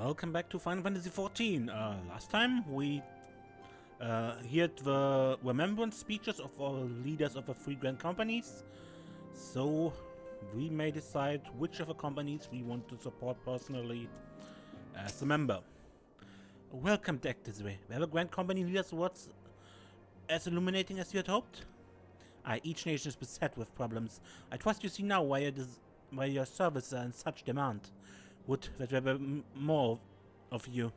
Welcome back to Final Fantasy XIV. Last time we heard the remembrance speeches of all leaders of the three grand companies. So we may decide which of the companies we want to support personally as a member. Welcome to XIV, where the grand company leaders words as illuminating as you had hoped. Each nation is beset with problems. I trust you see now why your services are in such demand. Would that there were more of you.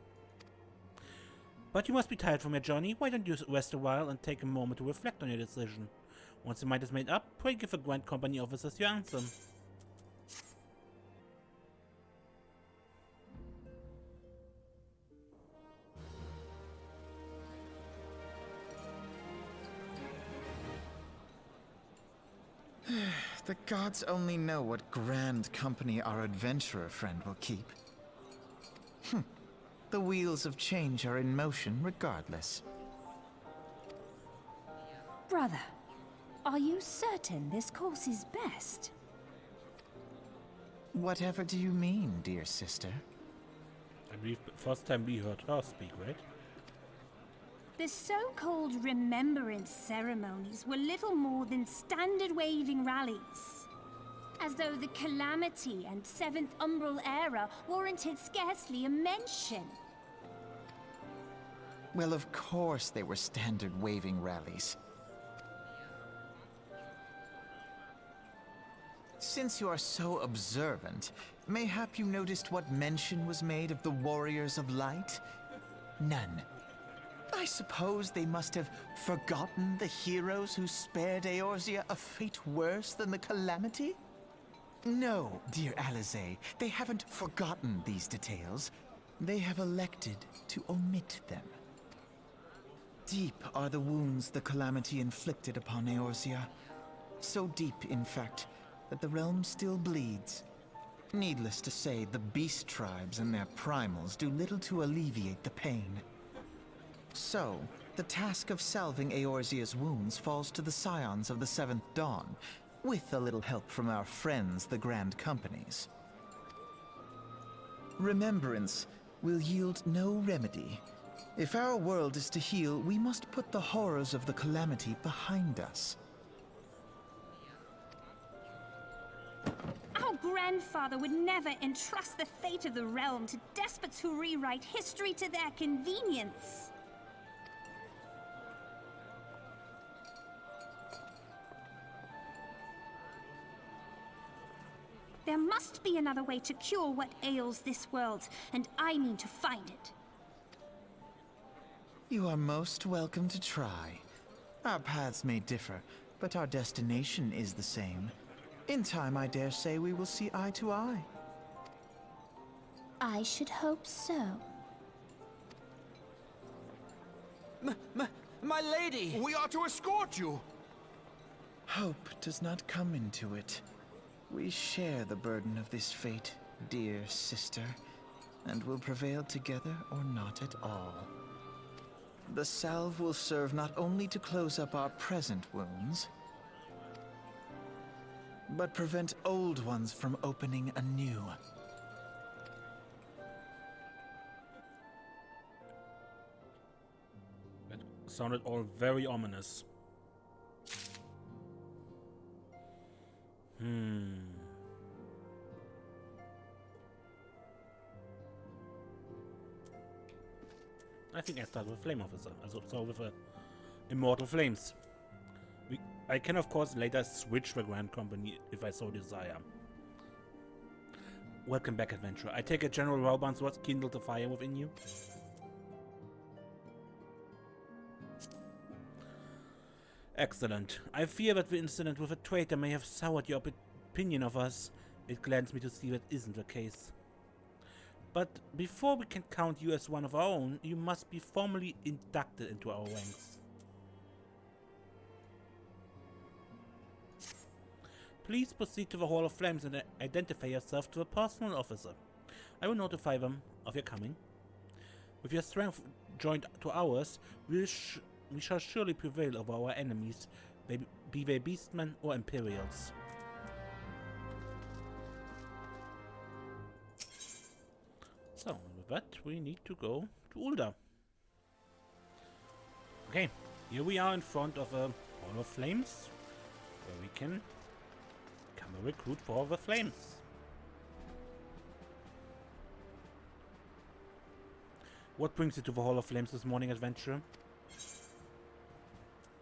But you must be tired from your journey. Why don't you rest a while and take a moment to reflect on your decision? Once your mind is made up, pray give the Grand Company officers your answer. The gods only know what grand company our adventurer friend will keep. The wheels of change are in motion regardless. Brother, are you certain this course is best? Whatever do you mean, dear sister? I believe first time we heard her speak, right? The so-called remembrance ceremonies were little more than standard waving rallies. As though the Calamity and 7th Umbral era warranted scarcely a mention. Well, of course they were standard waving rallies. Since you are so observant, mayhap you noticed what mention was made of the Warriors of Light? None. I suppose they must have forgotten the heroes who spared Eorzea a fate worse than the Calamity? No, dear Alize, they haven't forgotten these details. They have elected to omit them. Deep are the wounds the Calamity inflicted upon Eorzea. So deep, in fact, that the realm still bleeds. Needless to say, the beast tribes and their primals do little to alleviate the pain. So, the task of salving Eorzea's wounds falls to the scions of the 7th Dawn, with a little help from our friends, the Grand Companies. Remembrance will yield no remedy. If our world is to heal, we must put the horrors of the Calamity behind us. Our grandfather would never entrust the fate of the realm to despots who rewrite history to their convenience. There must be another way to cure what ails this world, and I mean to find it. You are most welcome to try. Our paths may differ, but our destination is the same. In time, I dare say we will see eye to eye. I should hope so. My lady! We are to escort you! Hope does not come into it. We share the burden of this fate, dear sister, and will prevail together or not at all. The salve will serve not only to close up our present wounds, but prevent old ones from opening anew. That sounded all very ominous. I think I start with Flame Officer, so with Immortal Flames. I can of course later switch the Grand Company if I so desire. Welcome back, adventurer. I take it General Rauban's words kindled the fire within you? Excellent. I fear that the incident with a traitor may have soured your opinion of us. It gladdens me to see that isn't the case. But before we can count you as one of our own, you must be formally inducted into our ranks. Please proceed to the Hall of Flames and identify yourself to a personal officer. I will notify them of your coming. With your strength joined to ours, we shall surely prevail over our enemies, be they beastmen or Imperials. So, With that, we need to go to Ulda. Okay, here we are in front of a Hall of Flames, where we can become a recruit for the Flames. What brings you to the Hall of Flames this morning, adventurer?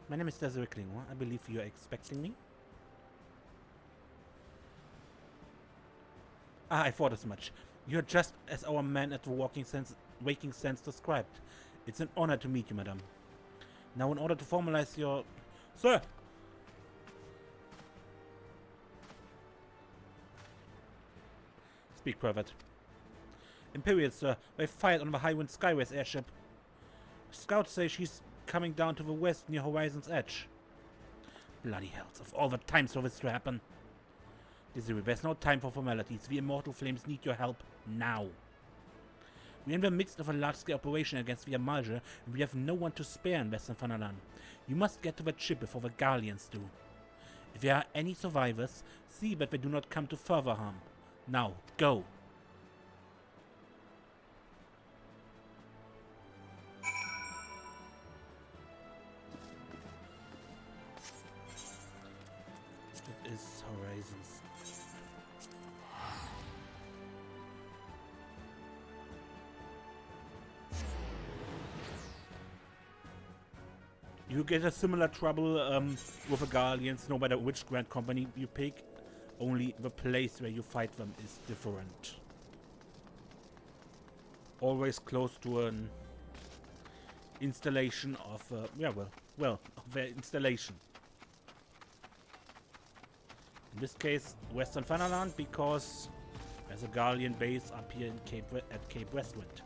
My name is Desiree Klingor. I believe you are expecting me. Ah, I thought as much. You're just as our man at the Waking Sense described. It's an honor to meet you, madam. Now, in order to formalize your... Sir! Speak, Private. Imperial, sir. They fired on the Highwind Skyways airship. Scouts say she's coming down to the west near Horizon's Edge. Bloody hells, of all the times for this to happen. Desiree, there's no time for formalities. The Immortal Flames need your help now. We're in the midst of a large-scale operation against the Amalja, and we have no one to spare in Western Fanalan. You must get to that ship before the Guardians do. If there are any survivors, see that they do not come to further harm. Now, go! It is Horizons. You get a similar trouble with the Guardians, no matter which Grand Company you pick. Only the place where you fight them is different. Always close to an installation of, of their installation. In this case, Western Fanaland, because there's a Guardian base up here in Cape Westwind.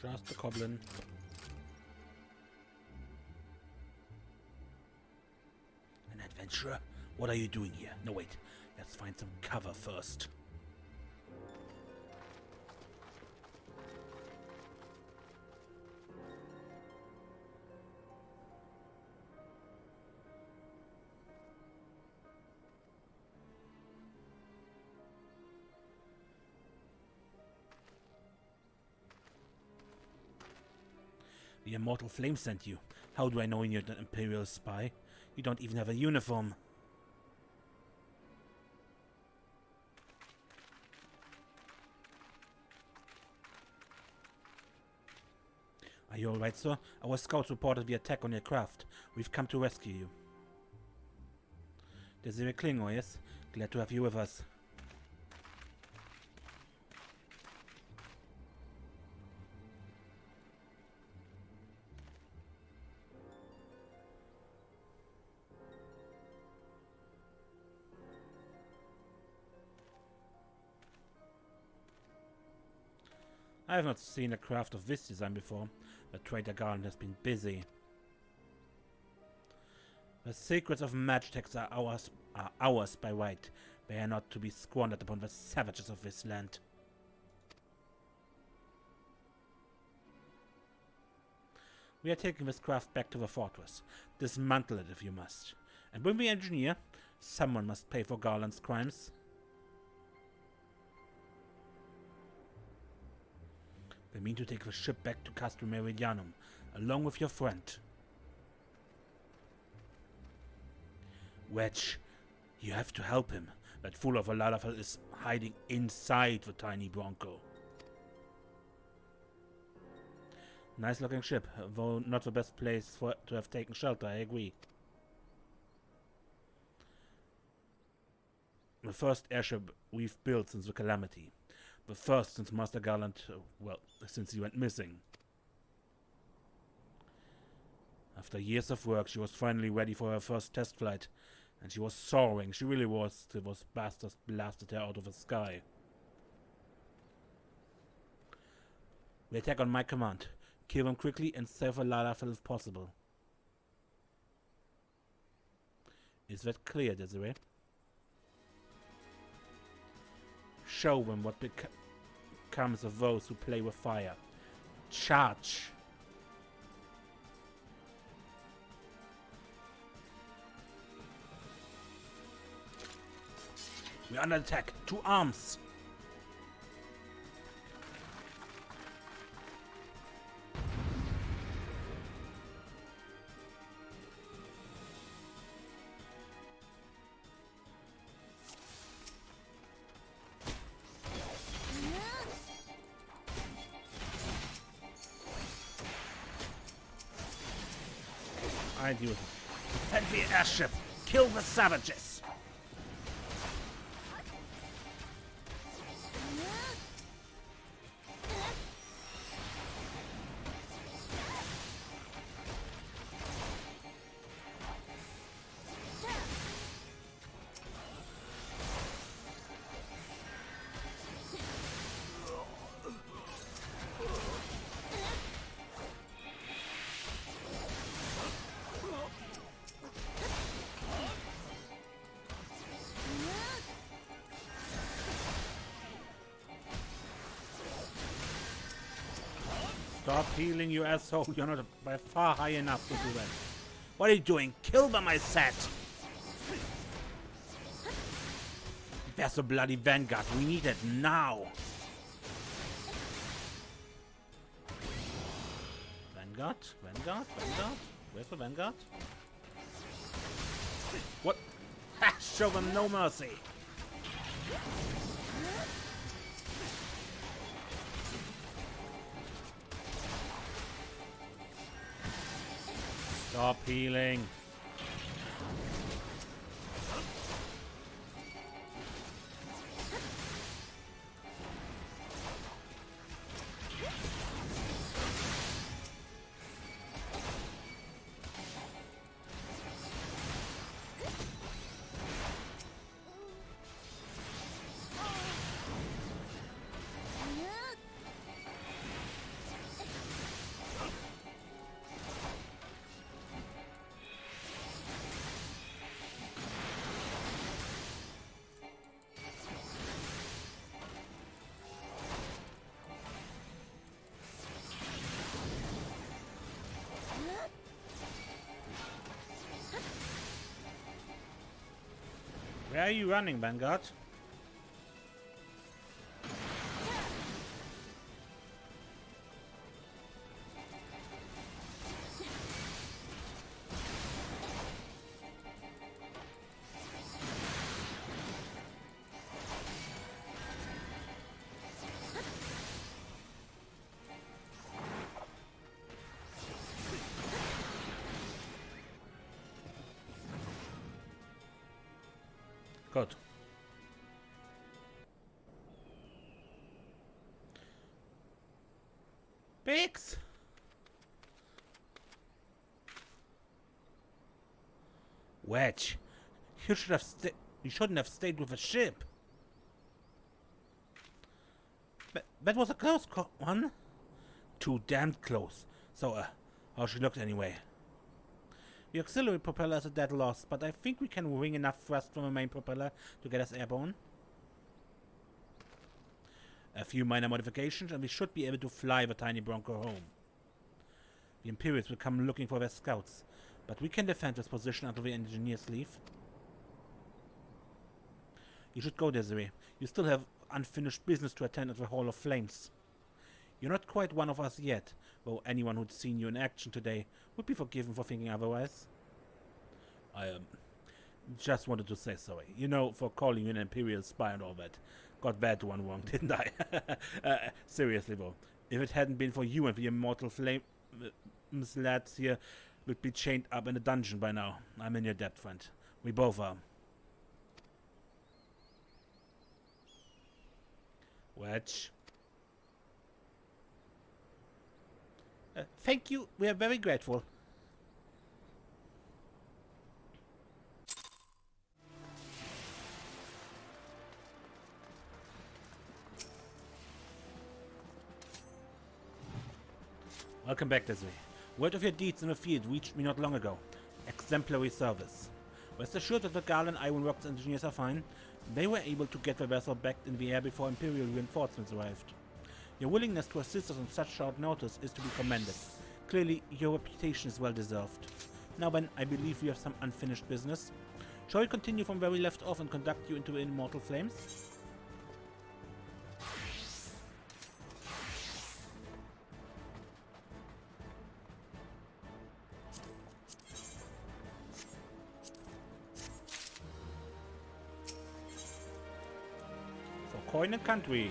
Just a goblin. An adventurer? What are you doing here? No, wait. Let's find some cover first. The Immortal Flame sent you. How do I know you're an Imperial spy? You don't even have a uniform. Are you alright, sir? Our scouts reported the attack on your craft. We've come to rescue you. Desiree Klingor, yes? Glad to have you with us. I have not seen a craft of this design before, but Trader Garland has been busy. The secrets of Magitex are ours by right. They are not to be squandered upon the savages of this land. We are taking this craft back to the fortress. Dismantle it if you must. And when we engineer, someone must pay for Garland's crimes. We mean to take the ship back to Castro Meridianum, along with your friend. Wedge, you have to help him. That fool of a Lalafell is hiding inside the tiny Bronco. Nice looking ship, though not the best place to have taken shelter, I agree. The first airship we've built since the Calamity. The first since Master Garland, well, since he went missing. After years of work, she was finally ready for her first test flight, and she was soaring. She really was. It was bastards blasted her out of the sky. We attack on my command. Kill them quickly and save a Lalafell if possible. Is that clear, Desiree? Show them what becomes of those who play with fire. Charge! We're under attack. 2 arms! I do. Defend the airship! Kill the savages! Stop healing, you asshole. You're not by far high enough to do that. What are you doing? Kill them, I said! There's a bloody vanguard. We need it now. Vanguard? Vanguard? Vanguard? Where's the vanguard? What? Ha! Show them no mercy. Stop healing. Where are you running, Vanguard? Good. Biggs! Wedge, you shouldn't have stayed with the ship. That was a close one. Too damn close. So, how she looked anyway. The auxiliary propeller is a dead loss, but I think we can wring enough thrust from the main propeller to get us airborne. A few minor modifications and we should be able to fly the tiny Bronco home. The Imperials will come looking for their scouts, but we can defend this position until the engineers leave. You should go, Desiree. You still have unfinished business to attend at the Hall of Flames. You're not quite one of us yet, though anyone who'd seen you in action today would be forgiven for thinking otherwise. I just wanted to say sorry. You know, for calling you an Imperial spy and all that. Got that one wrong, didn't I? Seriously though, if it hadn't been for you and the Immortal Flames lads here, we'd be chained up in a dungeon by now. I'm in your debt, friend. We both are. Wedge. Thank you. We are very grateful. Welcome back, Desiree. Word of your deeds in the field reached me not long ago. Exemplary service. Rest assured that the Garland Iron Works engineers are fine. They were able to get the vessel back in the air before Imperial reinforcements arrived. Your willingness to assist us on such short notice is to be commended. Clearly, your reputation is well deserved. Now then, I believe we have some unfinished business. Shall we continue from where we left off and conduct you into the Immortal Flames? For coin and country.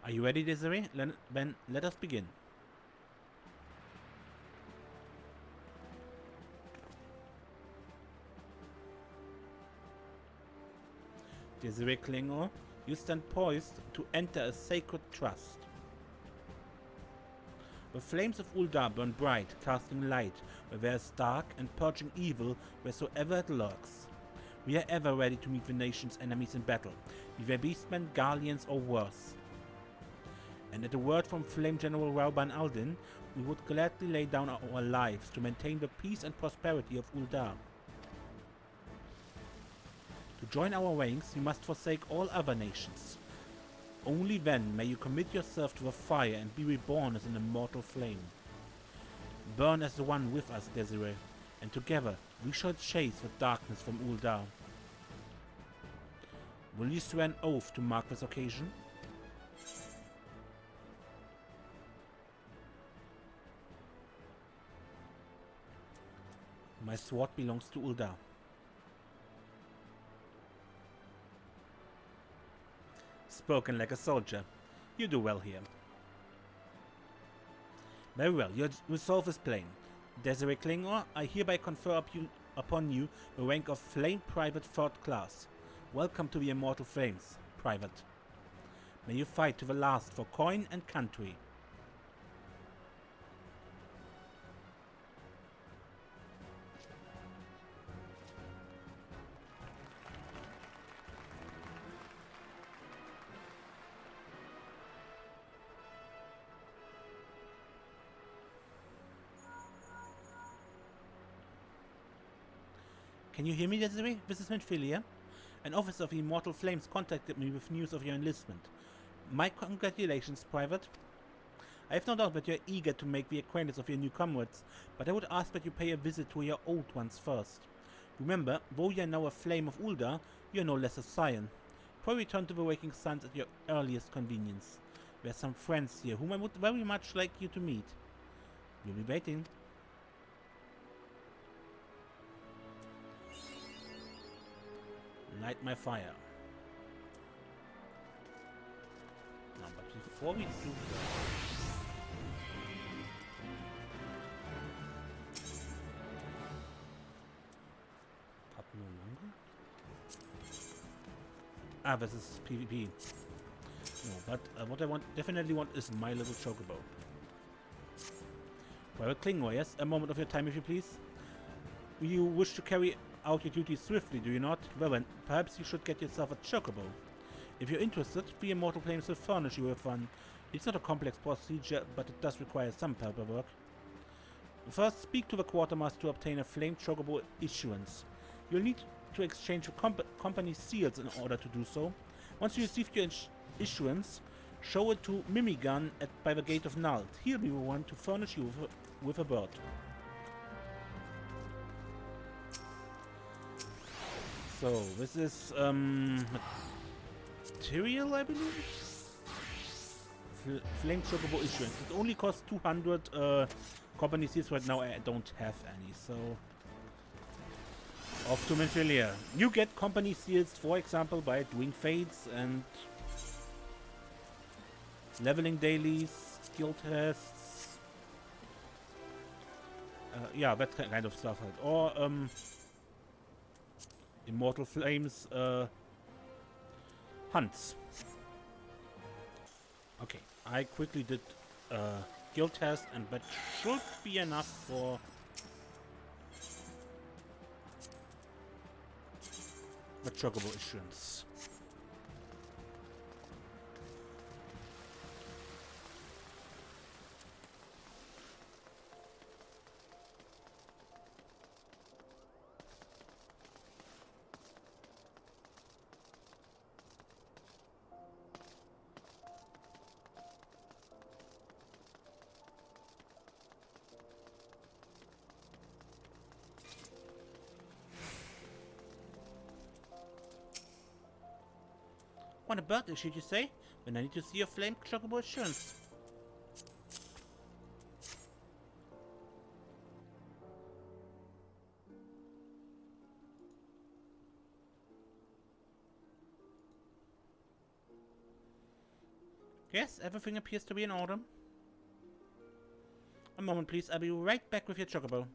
Are you ready, Desiree? Then let us begin. Desiree Klingor, you stand poised to enter a sacred trust. The flames of Uldar burn bright, casting light where there is dark and purging evil wheresoever it lurks. We are ever ready to meet the nation's enemies in battle, be they beastmen, Garleans, or worse. And at a word from Flame General Rauban Aldin, we would gladly lay down our lives to maintain the peace and prosperity of Uldar. To join our ranks, you must forsake all other nations. Only then may you commit yourself to the fire and be reborn as an immortal flame. Burn as the one with us, Desiree, and together we shall chase the darkness from Uldar. Will you swear an oath to mark this occasion? My sword belongs to Uldar. Spoken like a soldier. You do well here. Very well, your resolve is plain. Desiree Klingor, I hereby confer upon you the rank of Flame Private 3rd Class. Welcome to the Immortal Flames, Private. May you fight to the last for coin and country. Can you hear me, Desiree? This is Minfilia. An officer of the Immortal Flames contacted me with news of your enlistment. My congratulations, Private. I have no doubt that you are eager to make the acquaintance of your new comrades, but I would ask that you pay a visit to your old ones first. Remember, though you are now a Flame of Uldar, you are no less a Scion. Pray return to the Waking Suns at your earliest convenience. There are some friends here whom I would very much like you to meet. We'll be waiting. Light my fire. No, but before we do that, cut no longer. Ah, this is PvP. No, but what I definitely want is my little chocobo. Private Klingor, yes? A moment of your time, if you please. You wish to carry out your duties swiftly, do you not? Well then, perhaps you should get yourself a chocobo. If you're interested, the Immortal Flames will furnish you with one. It's not a complex procedure, but it does require some paperwork. First, speak to the quartermaster to obtain a flame chocobo issuance. You'll need to exchange the company seals in order to do so. Once you receive your issuance, show it to Mimigan by the Gate of Nald. He'll be the one to furnish you with a bird. So, this is, material, I believe? Flame Chocobo issuance. It only costs 200, company seals right now. I don't have any, so... Off to Minfilia. You get company seals, for example, by doing fades and... leveling dailies, skill tests... Yeah, that kind of stuff. Or Immortal Flames hunts. Okay, I quickly did guild test, and that should be enough for the chocobo issuance. What a birthday, should you say? Then I need to see your flame chocobo assurance. Yes, everything appears to be in order. A moment, please. I'll be right back with your chocobo.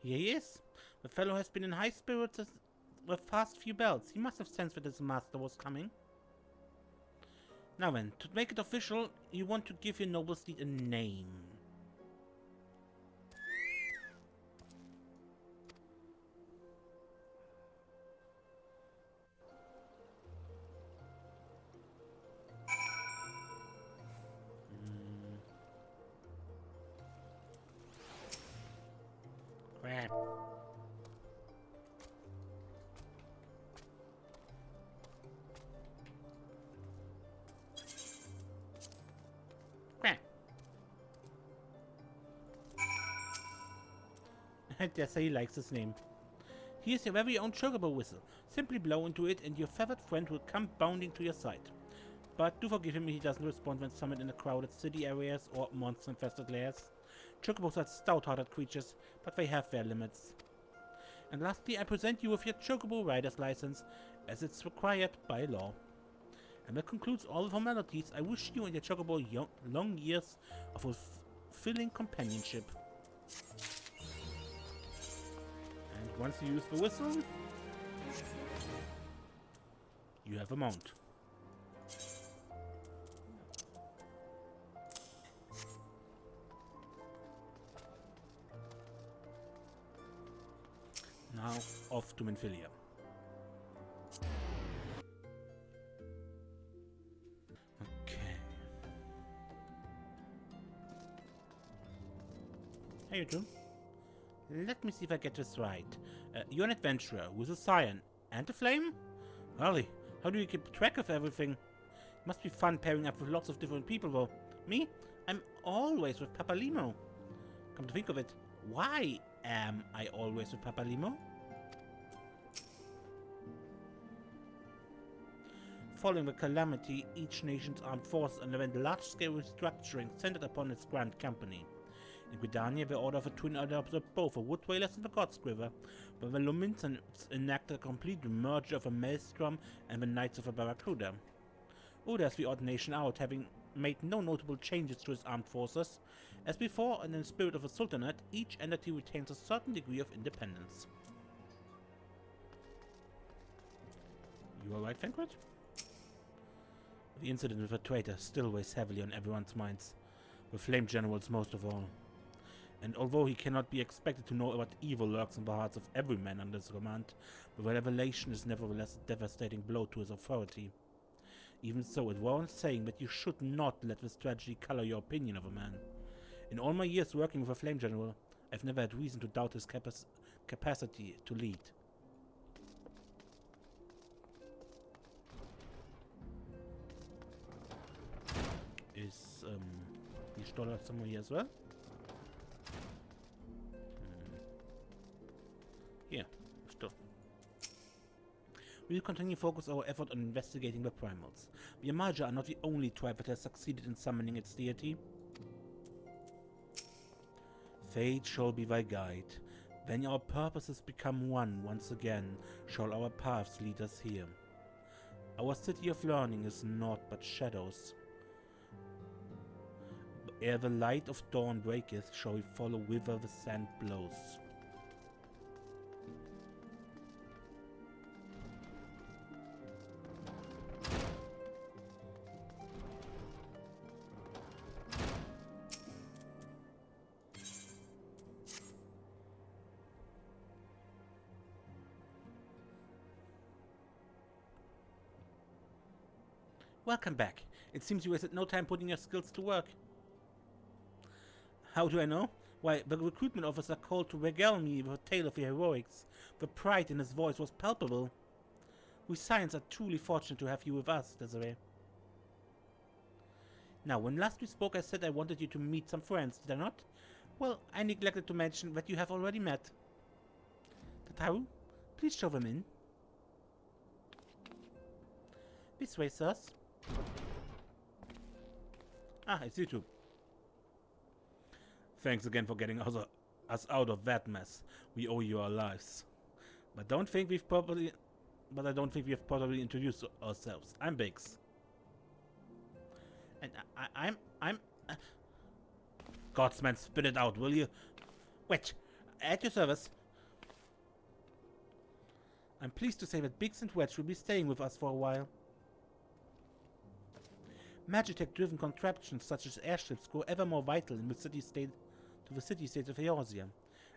Here he is. The fellow has been in high spirits with fast few bells. He must have sensed that his master was coming. Now then, to make it official, you want to give your noble steed a name. Crap. Crap. I dare say he likes his name. Here's your very own chocobo whistle. Simply blow into it and your feathered friend will come bounding to your side. But do forgive him if he doesn't respond when summoned in the crowded city areas or monster-infested lairs. Chocobos are stout-hearted creatures, but they have their limits. And lastly, I present you with your Chocobo Rider's license, as it's required by law. And that concludes all the formalities. I wish you and your Chocobo long years of fulfilling companionship. And once you use the whistle, you have a mount. Now, off to Minfilia. Okay. Hey, you two. Let me see if I get this right. You're an adventurer with a scion and a flame? Golly, how do you keep track of everything? It must be fun pairing up with lots of different people, though. Me? I'm always with Papa Limo. Come to think of it, why am I always with Papa Limo? Following the calamity, each nation's armed forces underwent large-scale restructuring centered upon its grand company. In Gridania, the Order of the Twin adopted both the Wood Whalers and the God's River, but the Luminsons enacted a complete merger of the Maelstrom and the Knights of the Barracuda. Uda is the odd nation out, having made no notable changes to its armed forces. As before, and in the spirit of the Sultanate, each entity retains a certain degree of independence. You alright, Fencred? The incident with the traitor still weighs heavily on everyone's minds, the Flame Generals most of all. And although he cannot be expected to know what evil lurks in the hearts of every man under his command, the revelation is nevertheless a devastating blow to his authority. Even so, it warrants saying that you should not let this tragedy color your opinion of a man. In all my years working with a Flame General, I've never had reason to doubt his capacity to lead. Is the Stoller somewhere here as well? Here, Stoller. We'll continue to focus our effort on investigating the primals. The Amaja are not the only tribe that has succeeded in summoning its deity. Fate shall be thy guide. When our purposes become one once again, shall our paths lead us here. Our city of learning is naught but shadows. Ere the light of dawn breaketh, shall we follow whither the sand blows. Welcome back. It seems you wasted no time putting your skills to work. How do I know? Why, the recruitment officer called to regale me with a tale of your heroics. The pride in his voice was palpable. We Scions are truly fortunate to have you with us, Desiree. Now, when last we spoke, I said I wanted you to meet some friends, did I not? Well, I neglected to mention that you have already met. Tataru, please show them in. This way, sirs. Ah, it's you two. Thanks again for getting us out of that mess. We owe you our lives. But I don't think we've properly introduced ourselves. I'm Biggs. And I'm Godsman, spit it out, will you? Wait, at your service. I'm pleased to say that Biggs and Wedge will be staying with us for a while. Magitech-driven contraptions such as airships grow ever more vital in the city-state of Eorzea.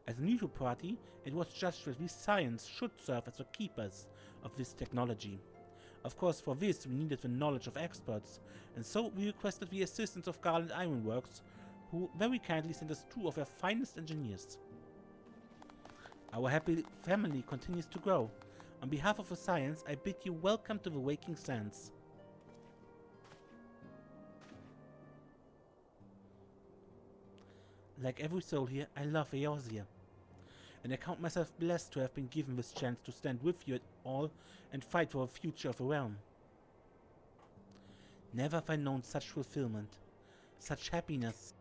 As a neutral party, it was judged that we Scions should serve as the keepers of this technology. Of course, for this we needed the knowledge of experts, and so we requested the assistance of Garland Ironworks, who very kindly sent us 2 of their finest engineers. Our happy family continues to grow. On behalf of the Scions, I bid you welcome to the Waking Sands. Like every soul here, I love Eorzea, and I count myself blessed to have been given this chance to stand with you at all and fight for the future of the realm. Never have I known such fulfillment, such happiness.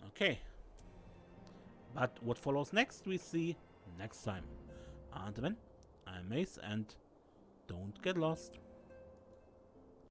Okay. But what follows next, we see next time. Until then, I'm Mace, and don't get lost.